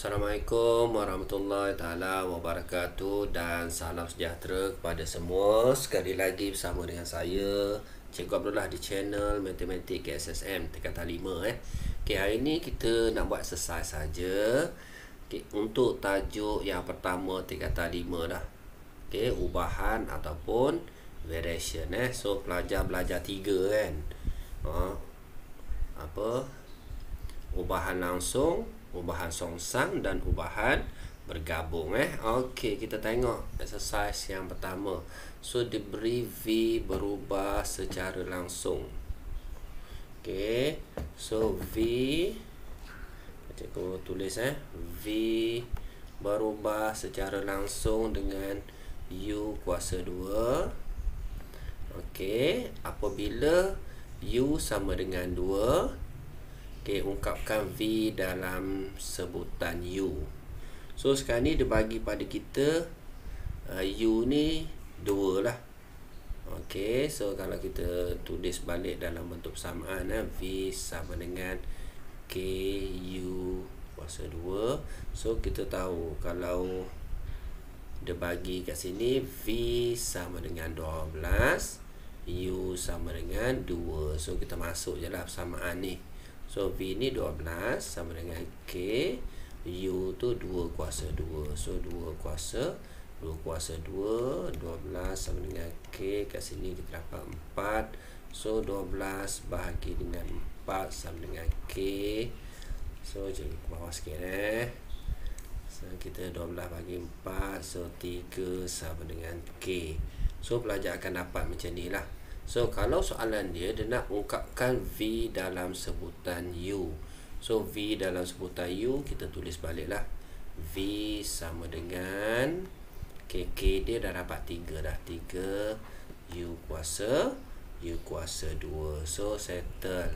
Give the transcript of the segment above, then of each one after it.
Assalamualaikum warahmatullahi taala wabarakatuh dan salam sejahtera kepada semua. Sekali lagi bersama dengan saya Cikgu Abdullah di channel Matematik KSSM tingkatan 5 Okey, hari ni kita nak buat exercise saja. Okey, untuk tajuk yang pertama tingkatan 5 dah. Okey, ubahan ataupun variation So pelajar belajar 3 kan. Ubahan langsung, ubahan songsang dan ubahan bergabung Okey, kita tengok exercise yang pertama. So diberi V berubah secara langsung. Okey, so V, cikgu tulis V berubah secara langsung dengan U kuasa 2. Okey, apabila U sama dengan 2, okey, ungkapkan V dalam sebutan U. So sekarang ni dia bagi pada kita U ni 2 lah. Okey, so kalau kita tulis balik dalam bentuk persamaan V sama dengan KU kuasa 2. So kita tahu kalau dia bagi kat sini V sama dengan 12, U sama dengan 2. So kita masuk je lah persamaan ni. So V ni 12 sama dengan K, U tu 2 kuasa 2. So 2 kuasa 2 12 sama dengan K. Kat sini kita dapat 4. So 12 bahagi dengan 4 sama dengan K. So jadi ke bawah sikit So kita 12 bagi 4. So 3 sama dengan K. So pelajar akan dapat macam ni lah. So kalau soalan dia nak ungkapkan V dalam sebutan U. So V dalam sebutan U kita tulis balik lah. V sama dengan K dia dah dapat 3 dah. 3 U kuasa 2. So settle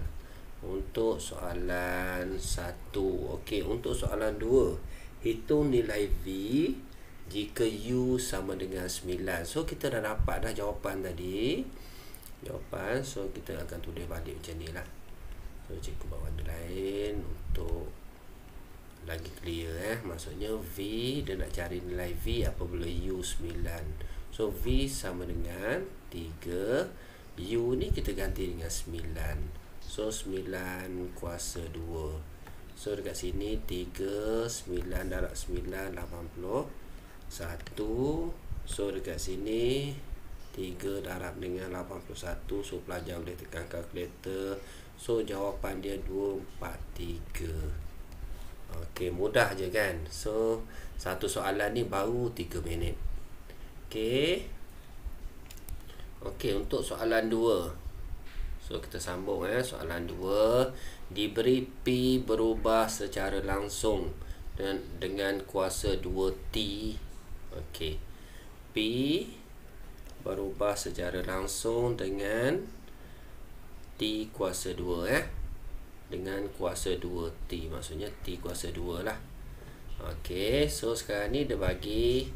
untuk soalan 1. Okey, untuk soalan 2, hitung nilai V jika U sama dengan 9. So kita dah dapat dah jawapan tadi. So kita akan tulis balik macam ni lah. So cikgu bawa warna lain untuk lagi clear Maksudnya V, dia nak cari nilai V apabila U 9. So V sama dengan 3. U ni kita ganti dengan 9. So 9 kuasa 2. So dekat sini 3, 9 darab 9, 81. So dekat sini 3 darab dengan 81. So pelajar boleh tekan kalkulator. So jawapan dia 243. Okey, mudah je kan. So satu soalan ni baru 3 minit. Okey, untuk soalan 2. So kita sambung soalan 2. Diberi P berubah secara langsung dan dengan kuasa 2T. Okey, P berubah secara langsung dengan T kuasa 2 dengan kuasa 2T. Maksudnya T kuasa 2 lah. Okey, so sekarang ni dia bagi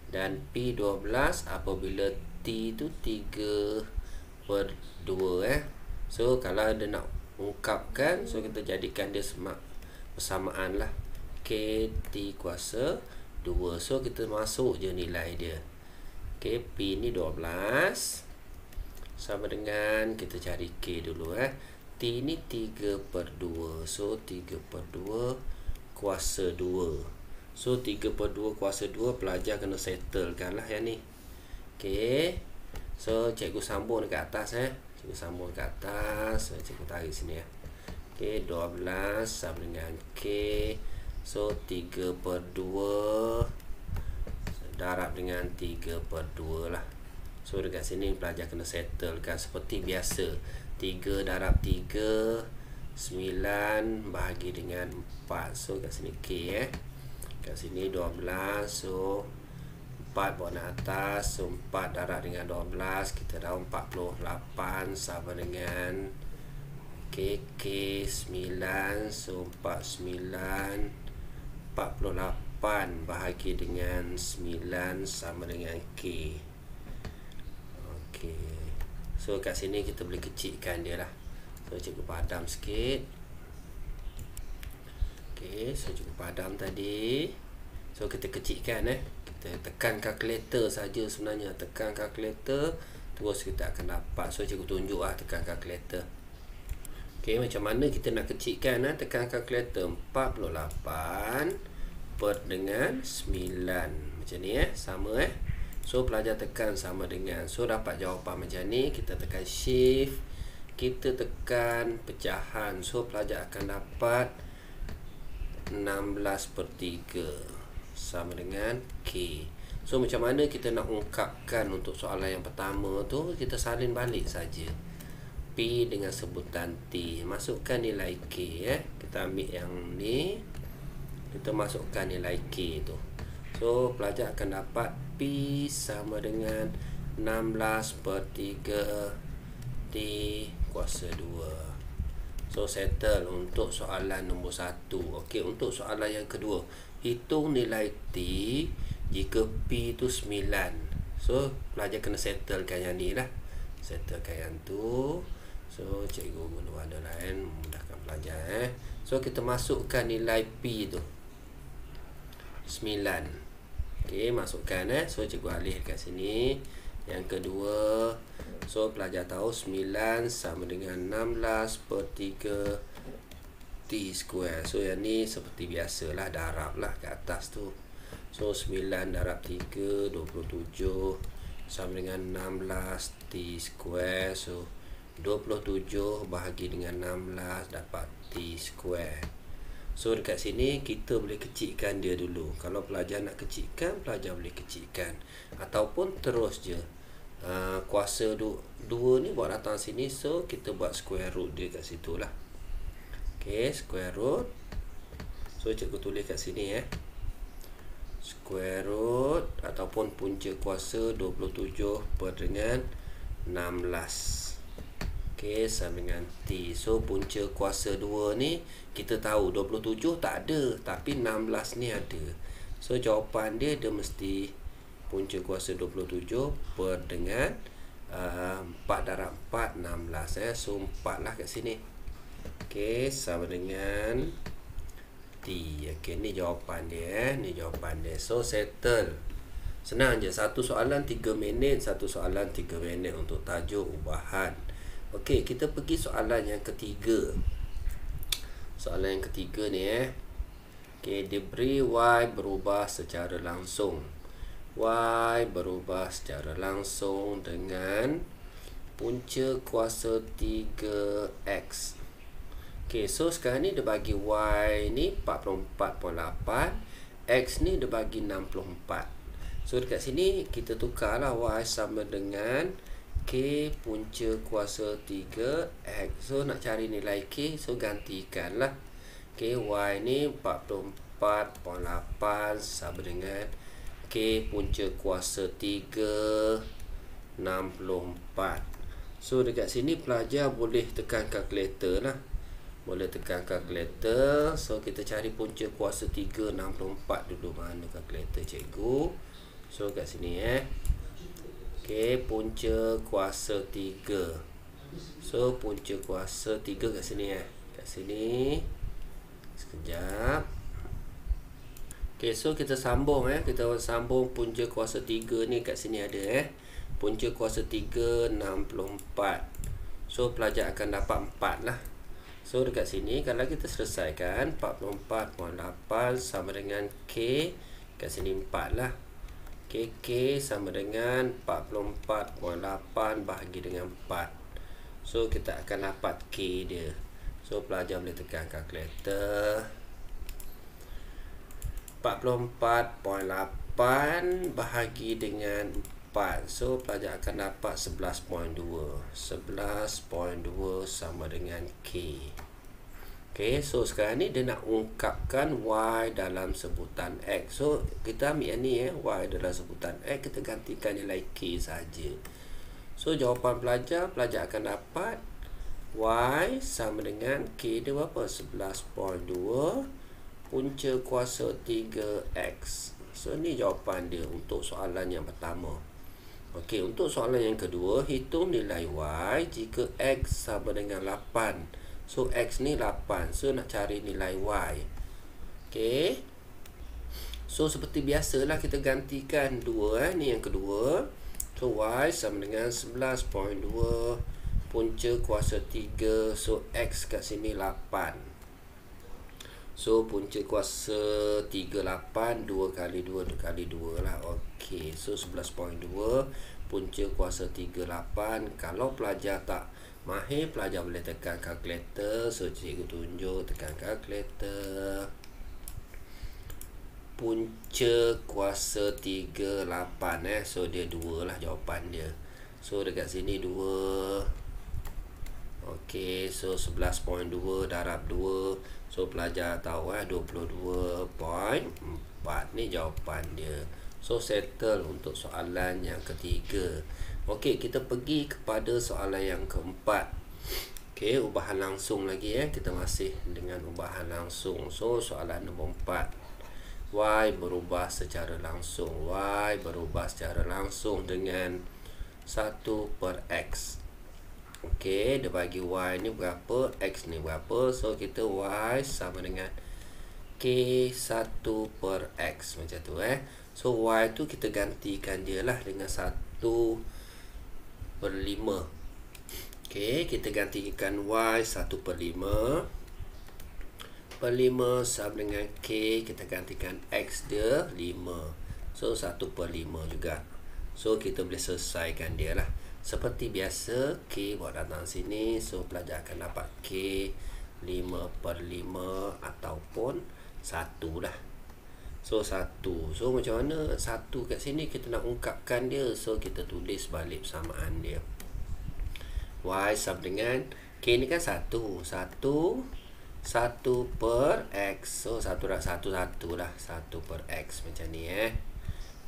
dan P 12 apabila T tu 3/2 So kalau dia nak ungkapkan, so kita jadikan dia persamaan lah. K T kuasa 2. So kita masuk je nilai dia. Okey, P ni 12 sama dengan, kita cari K dulu T ni 3/2. So 3/2 kuasa 2. So 3/2 kuasa 2, pelajar kena settlekan lah yang ni. Okey, so cikgu sambung dekat atas Cikgu sambung dekat atas. So cikgu tarik sini Okey, 12 sama dengan K. So 3/2 darab dengan 3/2 lah. So dekat sini pelajar kena settlekan seperti biasa. 3 darab 3, 9 bahagi dengan 4. So kat sini K kat sini 12. So 4 bawa nak atas. So 4 darab dengan 12, kita dah 48 sama dengan K 9. So 49 48 bahagi dengan 9 sama dengan K. Okey, so kat sini kita boleh kecilkan dia lah. So cikgu padam sikit. Okey, so cukup padam tadi. So kita kecilkan kita tekan kalkulator saja sebenarnya, tekan kalkulator terus kita akan dapat. So cikgu tunjuk tekan kalkulator. Okey, macam mana kita nak kecilkan tekan kalkulator. 48 per dengan 9 macam ni sama So pelajar tekan sama dengan, so dapat jawapan macam ni. Kita tekan shift, kita tekan pecahan, so pelajar akan dapat 16/3 sama dengan K. So macam mana kita nak ungkapkan untuk soalan yang pertama tu, kita salin balik saja P dengan sebutan T, masukkan nilai K kita ambil yang ni, kita masukkan nilai K tu. So pelajar akan dapat P sama dengan 16/3 T kuasa 2. So settle untuk soalan nombor 1. Okey, untuk soalan yang kedua, hitung nilai T jika P tu 9. So pelajar kena settlekan yang ni lah, settlekan yang tu. So cikgu guna warna lain memudahkan pelajar So kita masukkan nilai P tu 9. Okey, masukkan So cikgu alih kat sini. Yang kedua, so pelajar tahu 9 sama dengan 16/3 T square. So yang ni seperti biasalah, darab lah kat atas tu. So 9 darab 3 27 sama dengan 16 T square. So 27 bahagi dengan 16 dapat T square. So dekat sini kita boleh kecilkan dia dulu. Kalau pelajar nak kecilkan, pelajar boleh kecilkan, ataupun terus je kuasa 2 ni buat datang sini. So kita buat square root dia kat situ lah. Okay, square root. So cikgu tulis kat sini square root ataupun punca kuasa 27 per dengan 16. Okey, sama dengan T. So punca kuasa 2 ni kita tahu 27 tak ada, tapi 16 ni ada. So jawapan dia mesti punca kuasa 27 per dengan 4 darab 4 16 So 4 lah kat sini. Okey, sama dengan T. Okey, ni jawapan dia ni jawapan dia. So settle. Senang je, satu soalan 3 minit, satu soalan 3 minit untuk tajuk ubahan. Okey, kita pergi soalan yang ketiga. Soalan yang ketiga ni Okey, diberi Y berubah secara langsung. Y berubah secara langsung dengan punca kuasa 3X. Okey, so sekarang ni dia bagi Y ni 44.8, X ni dia bagi 64. So dekat sini kita tukarlah Y sama dengan K punca kuasa 3X. So nak cari nilai K, so gantikan lah. Okay, Y ni 44.8 sama dengan K punca kuasa 3 64. So dekat sini pelajar boleh tekan kalkulator lah. Boleh tekan kalkulator. So kita cari punca kuasa 3 64 dulu. Mana kalkulator cikgu? So kat sini Okey, punca kuasa 3. So punca kuasa 3 kat sini kat sini. Sekejap. Okey, so kita sambung kita sambung punca kuasa 3 ni kat sini ada punca kuasa 3 64. So pelajar akan dapat 4 lah. So dekat sini kalau kita selesaikan 44.8 sama dengan K, kat sini 4 lah. K sama dengan 44.8 bahagi dengan 4. So kita akan dapat K dia. So pelajar boleh tekan kalkulator. 44.8 bahagi dengan 4. So pelajar akan dapat 11.2. 11.2 sama dengan K. Okay, so sekarang ni dia nak ungkapkan Y dalam sebutan X. So kita ambil yang ni Y dalam sebutan X, kita gantikan nilai K saja. So jawapan pelajar akan dapat Y sama dengan K dia berapa? 11.2 punca kuasa 3X. So ni jawapan dia untuk soalan yang pertama. Okey, untuk soalan yang kedua, hitung nilai Y jika X sama dengan 8. So X ni 8. So nak cari nilai Y. Okey. So seperti biasalah kita gantikan 2 ni yang kedua. So y sama dengan 11.2 punca kuasa 3. So x kat sini 8. So punca kuasa 3 8, 2 kali 2 kali 2 lah. Okey, so 11.2 punca kuasa 3 8. Kalau pelajar tak mahir, pelajar boleh tekan kalkulator. So cikgu tunjuk tekan kalkulator. Punca kuasa 38 so dia 2 lah jawapan dia. So dekat sini 2. Okey, so 11.2 darab 2. So pelajar tahu 22.4 ni jawapan dia. So settle untuk soalan yang ketiga. Okey, kita pergi kepada soalan yang keempat. Okey, ubahan langsung lagi kita masih dengan ubahan langsung. So soalan nombor 4. Y berubah secara langsung. Y berubah secara langsung dengan 1 per X. Okey, dia bagi Y ni berapa, X ni berapa. So kita Y sama dengan K1 per X. Macam tu So Y tu kita gantikan dia lah dengan 1 per 5. Okey, kita gantikan Y 1 per 5 per 5 sama dengan K, kita gantikan X dia 5. So 1 per 5 juga. So kita boleh selesaikan dia lah. Seperti biasa, K buat datang sini. So pelajar akan dapat K 5 per 5 ataupun 1 lah. So 1. So macam mana 1 kat sini kita nak ungkapkan dia. So kita tulis balik persamaan dia. Y sama dengan K ni kan 1 per X. So 1 lah 1 lah 1 per X macam ni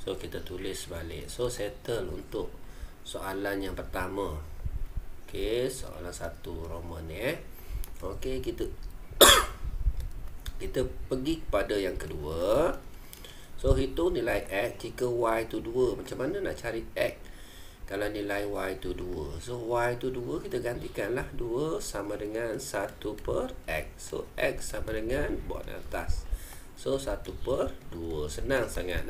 So kita tulis balik. So settle untuk soalan yang pertama. Okey, soalan 1 Roman Okey, kita kita pergi kepada yang kedua. So hitung nilai X jika Y tu 2. Macam mana nak cari X kalau nilai Y tu 2? So Y tu 2 kita gantikanlah 2 sama dengan 1 per X. So X sama dengan buat atas. So 1 per 2. Senang sangat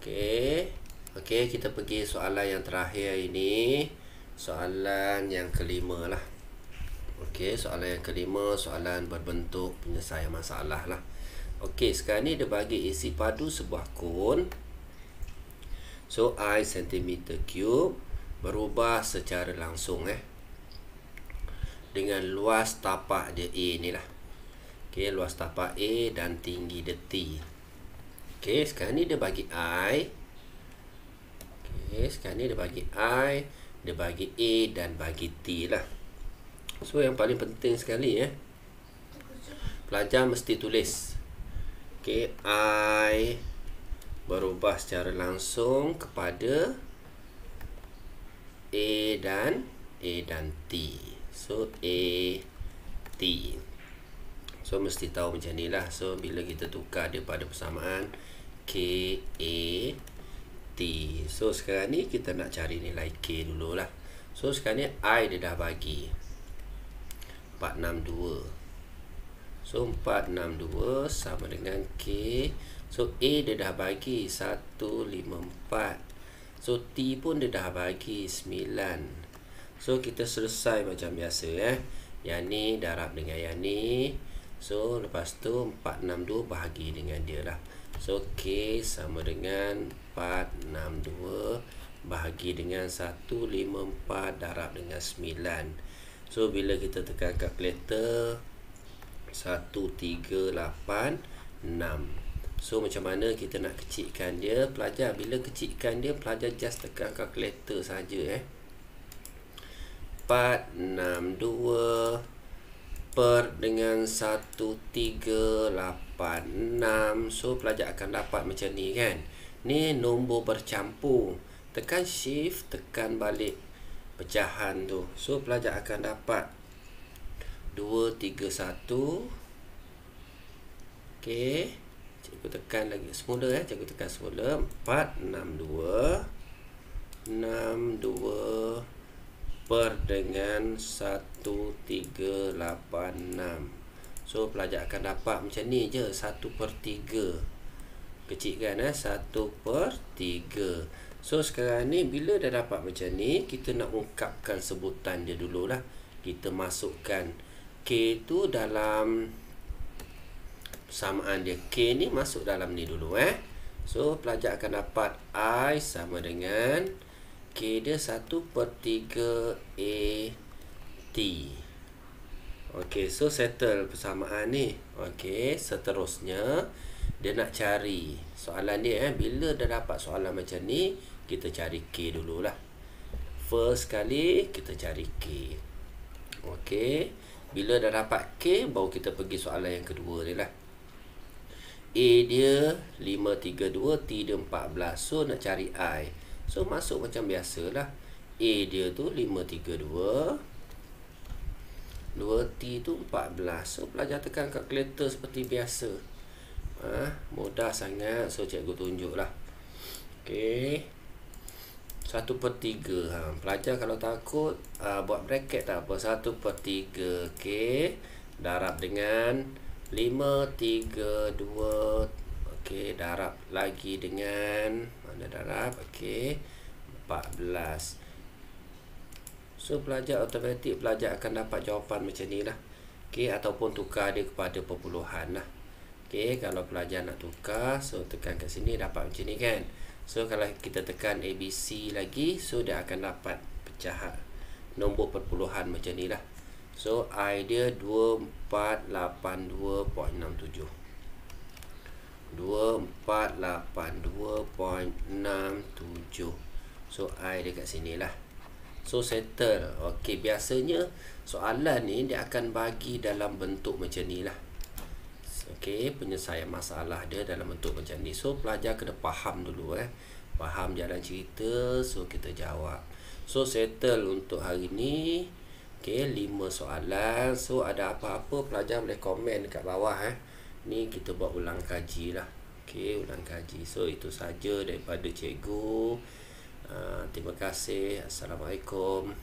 Okey. Okey, kita pergi soalan yang terakhir ini. Soalan yang kelima lah. Okey, soalan yang kelima, soalan berbentuk penyelesaian masalah lah. Okey, sekarang ni dia bagi isi padu sebuah kon. So I cm cube berubah secara langsung dengan luas tapak dia A ni lah. Okey, luas tapak A dan tinggi dia T. Okey, sekarang ni dia bagi I. Okey, sekarang ni dia bagi I, dia bagi A dan bagi T lah. So yang paling penting sekali pelajar mesti tulis. Okey, I berubah secara langsung kepada A dan T. So A T. So mesti tahu macam ni lah. So bila kita tukar dia pada persamaan K A T. So sekarang ni kita nak cari nilai K dululah. So sekarang ni I dia dah bagi 462. So 462 sama dengan K. So A dia dah bagi 154. So T pun dia dah bagi 9. So kita selesai macam biasa Yang ni darab dengan yang ni. So lepas tu 462 bahagi dengan dia lah. So K sama dengan 462 bahagi dengan 154 darab dengan 9. So bila kita tekan kalkulator 1386. So macam mana kita nak kecilkan dia? Pelajar bila kecilkan dia, pelajar just tekan kalkulator saja 462 per dengan 1386. So pelajar akan dapat macam ni kan. Ni nombor bercampur. Tekan shift, tekan balik pecahan tu. So pelajar akan dapat 231. Okey. Cikgu tekan lagi semula cikgu tekan semula 462 per dengan 1386. So pelajar akan dapat macam ni je, 1/3. Kecil kan 1/3. So sekarang ni bila dah dapat macam ni, kita nak ungkapkan sebutan dia dululah. Kita masukkan K tu dalam persamaan dia. K ni masuk dalam ni dulu So pelajar akan dapat I sama dengan K dia 1/3 AT. Okey, so settle persamaan ni. Okey, seterusnya dia nak cari soalan dia bila dah dapat soalan macam ni, kita cari K dululah. First kali kita cari K. Okey, bila dah dapat K, baru kita pergi soalan yang kedua ni lah. A dia 532, T dia 14. So nak cari I. So masuk macam biasalah. A dia tu 532, 2T tu 14. So pelajar tekan kalkulator seperti biasa. Mudah sangat. So cikgu tunjuklah. Okey, 1/3. Pelajar kalau takut buat bracket tak apa. 1/3 K darab dengan 532. Okey, darab lagi dengan mana darab? Okey, 14. So pelajar automatik pelajar akan dapat jawapan macam ni lah. Okey, ataupun tukar dia kepada perpuluhan lah. Okey, kalau pelajar nak tukar, so tekan kat sini dapat macam ni kan. So kalau kita tekan ABC lagi, so dia akan dapat pecahan nombor perpuluhan macam ni lah. So I dia 2482.67. 2482.67. So I dia kat sini lah. So settle. Okey, biasanya soalan ni dia akan bagi dalam bentuk macam ni lah. Okey, penyelesaian masalah dia dalam bentuk macam ni. So pelajar kena faham dulu faham jalan cerita, so kita jawab. So settle untuk hari ni. Okey, 5 soalan. So ada apa-apa pelajar boleh komen dekat bawah Ni kita buat ulang kaji lah. Okey, ulang kaji. So itu saja daripada cikgu. Terima kasih. Assalamualaikum.